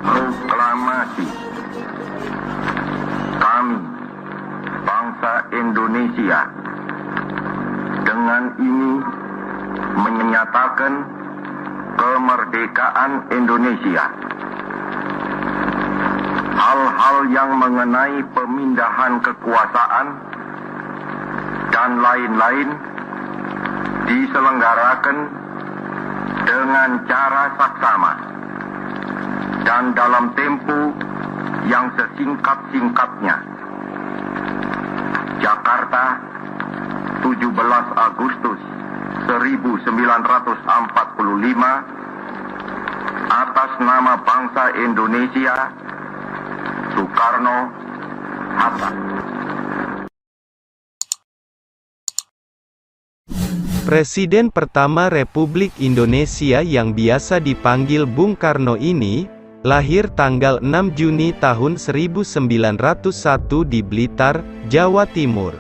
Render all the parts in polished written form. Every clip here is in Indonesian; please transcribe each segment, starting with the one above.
Proklamasi. Kami, bangsa Indonesia, dengan ini menyatakan kemerdekaan Indonesia. Hal-hal yang mengenai pemindahan kekuasaan dan lain-lain diselenggarakan dengan cara saksama dan dalam tempo yang sesingkat-singkatnya. Jakarta, 17 Agustus 1945, atas nama bangsa Indonesia, Soekarno-Hatta. Presiden pertama Republik Indonesia yang biasa dipanggil Bung Karno ini, lahir tanggal 6 Juni tahun 1901 di Blitar, Jawa Timur.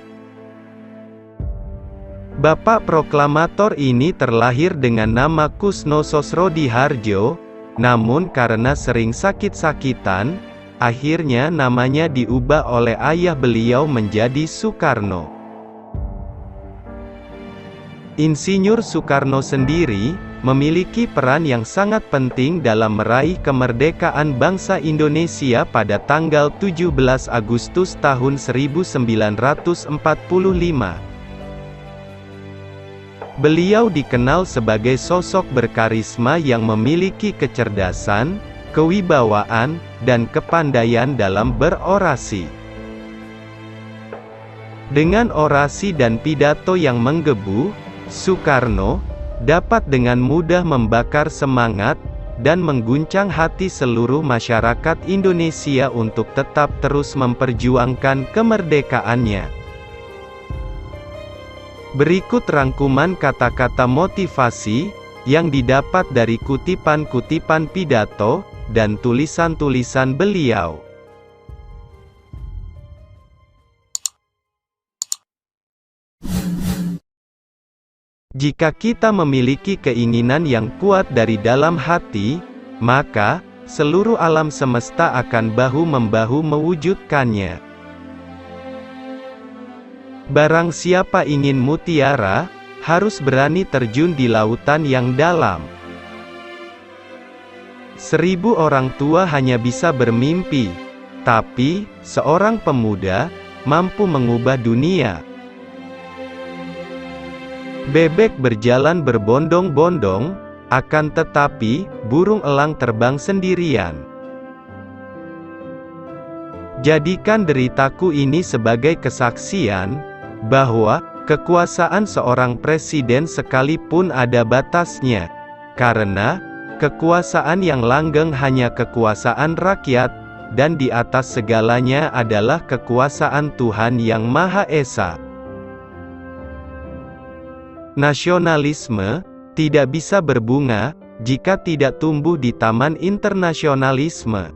Bapak proklamator ini terlahir dengan nama Kusno Sosrodihardjo, namun karena sering sakit-sakitan, akhirnya namanya diubah oleh ayah beliau menjadi Soekarno. Insinyur Soekarno sendiri memiliki peran yang sangat penting dalam meraih kemerdekaan bangsa Indonesia pada tanggal 17 Agustus tahun 1945. Beliau dikenal sebagai sosok berkarisma yang memiliki kecerdasan, kewibawaan, dan kepandaian dalam berorasi. Dengan orasi dan pidato yang menggebu, Soekarno dapat dengan mudah membakar semangat dan mengguncang hati seluruh masyarakat Indonesia untuk tetap terus memperjuangkan kemerdekaannya. Berikut rangkuman kata-kata motivasi yang didapat dari kutipan-kutipan pidato dan tulisan-tulisan beliau. Jika kita memiliki keinginan yang kuat dari dalam hati, maka seluruh alam semesta akan bahu-membahu mewujudkannya. Barang siapa ingin mutiara, harus berani terjun di lautan yang dalam. 1000 orang tua hanya bisa bermimpi, tapi seorang pemuda mampu mengubah dunia. Bebek berjalan berbondong-bondong, akan tetapi, burung elang terbang sendirian. Jadikan deritaku ini sebagai kesaksian, bahwa, kekuasaan seorang presiden sekalipun ada batasnya, karena, kekuasaan yang langgeng hanya kekuasaan rakyat, dan di atas segalanya adalah kekuasaan Tuhan Yang Maha Esa. Nasionalisme tidak bisa berbunga jika tidak tumbuh di taman internasionalisme.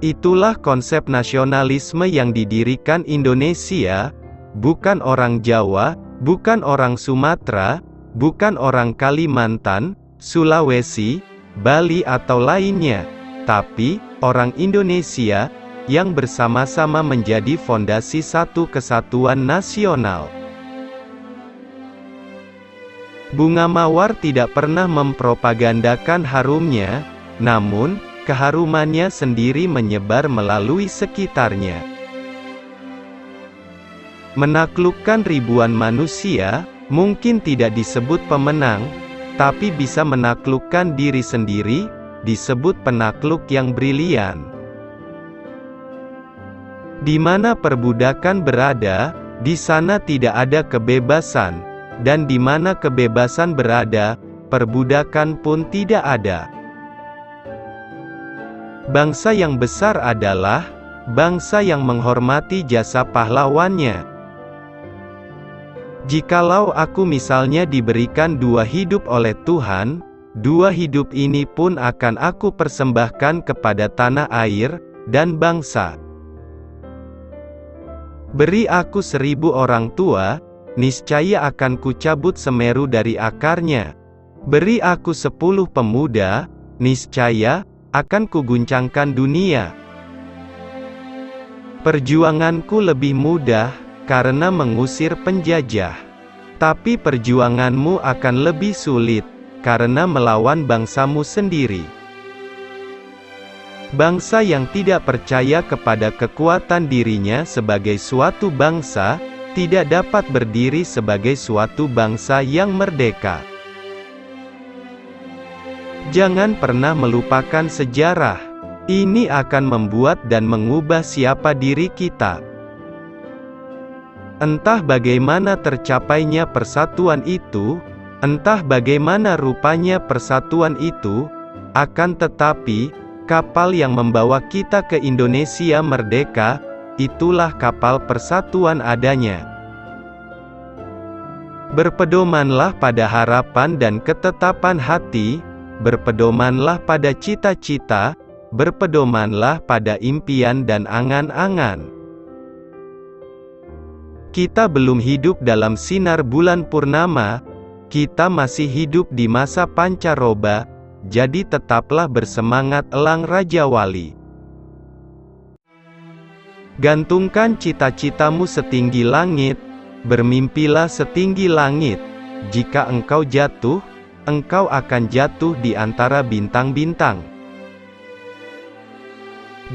Itulah konsep nasionalisme yang didirikan Indonesia, bukan orang Jawa, bukan orang Sumatera, bukan orang Kalimantan, Sulawesi, Bali atau lainnya, tapi orang Indonesia yang bersama-sama menjadi fondasi satu kesatuan nasional. Bunga mawar tidak pernah mempropagandakan harumnya, namun, keharumannya sendiri menyebar melalui sekitarnya. Menaklukkan ribuan manusia, mungkin tidak disebut pemenang, tapi bisa menaklukkan diri sendiri, disebut penakluk yang brilian. Di mana perbudakan berada, di sana tidak ada kebebasan. Dan di mana kebebasan berada, perbudakan pun tidak ada. Bangsa yang besar adalah bangsa yang menghormati jasa pahlawannya. Jikalau aku misalnya diberikan 2 hidup oleh Tuhan, 2 hidup ini pun akan aku persembahkan kepada tanah air dan bangsa. Beri aku 1000 orang tua, niscaya akan kucabut Semeru dari akarnya. Beri aku 10 pemuda, niscaya akan kuguncangkan dunia. Perjuanganku lebih mudah karena mengusir penjajah. Tapi perjuanganmu akan lebih sulit karena melawan bangsamu sendiri. Bangsa yang tidak percaya kepada kekuatan dirinya sebagai suatu bangsa, tidak dapat berdiri sebagai suatu bangsa yang merdeka. Jangan pernah melupakan sejarah. Ini akan membuat dan mengubah siapa diri kita. Entah bagaimana tercapainya persatuan itu, entah bagaimana rupanya persatuan itu, akan tetapi, kapal yang membawa kita ke Indonesia merdeka, itulah kapal persatuan adanya. Berpedomanlah pada harapan dan ketetapan hati, berpedomanlah pada cita-cita, berpedomanlah pada impian dan angan-angan. Kita belum hidup dalam sinar bulan purnama, kita masih hidup di masa pancaroba, jadi tetaplah bersemangat elang Raja Wali. Gantungkan cita-citamu setinggi langit, bermimpilah setinggi langit. Jika engkau jatuh, engkau akan jatuh di antara bintang-bintang.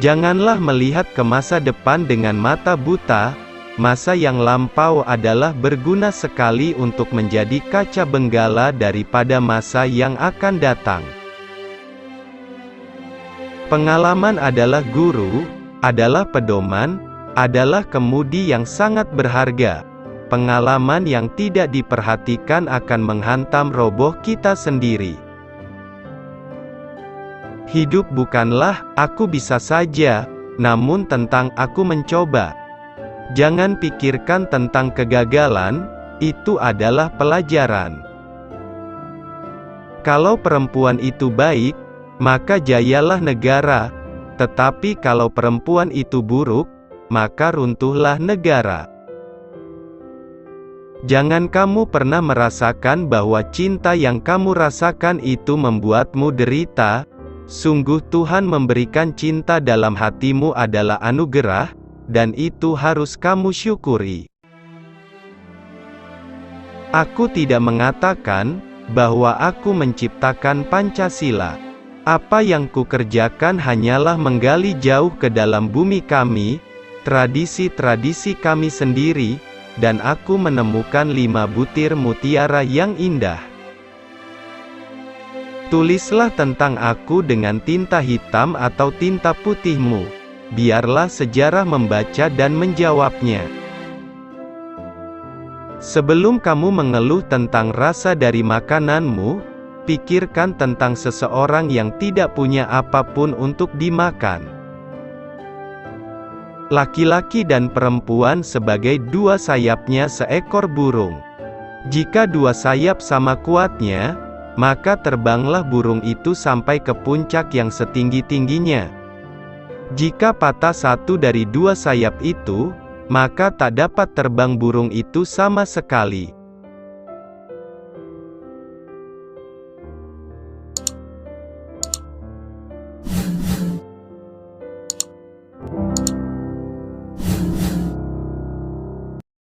Janganlah melihat ke masa depan dengan mata buta. Masa yang lampau adalah berguna sekali untuk menjadi kaca benggala daripada masa yang akan datang. Pengalaman adalah guru, adalah pedoman, adalah kemudi yang sangat berharga. Pengalaman yang tidak diperhatikan akan menghantam roboh kita sendiri. Hidup bukanlah "aku bisa saja", namun tentang "aku mencoba". Jangan pikirkan tentang kegagalan, itu adalah pelajaran. Kalau perempuan itu baik, maka jayalah negara. Tetapi kalau perempuan itu buruk, maka runtuhlah negara. Jangan kamu pernah merasakan bahwa cinta yang kamu rasakan itu membuatmu derita. Sungguh Tuhan memberikan cinta dalam hatimu adalah anugerah, dan itu harus kamu syukuri. Aku tidak mengatakan bahwa aku menciptakan Pancasila. Apa yang kukerjakan hanyalah menggali jauh ke dalam bumi kami, tradisi-tradisi kami sendiri, dan aku menemukan 5 butir mutiara yang indah. Tulislah tentang aku dengan tinta hitam atau tinta putihmu. Biarlah sejarah membaca dan menjawabnya. Sebelum kamu mengeluh tentang rasa dari makananmu, pikirkan tentang seseorang yang tidak punya apapun untuk dimakan. Laki-laki dan perempuan sebagai 2 sayapnya seekor burung. Jika 2 sayap sama kuatnya, maka terbanglah burung itu sampai ke puncak yang setinggi-tingginya. Jika patah satu dari 2 sayap itu, maka tak dapat terbang burung itu sama sekali.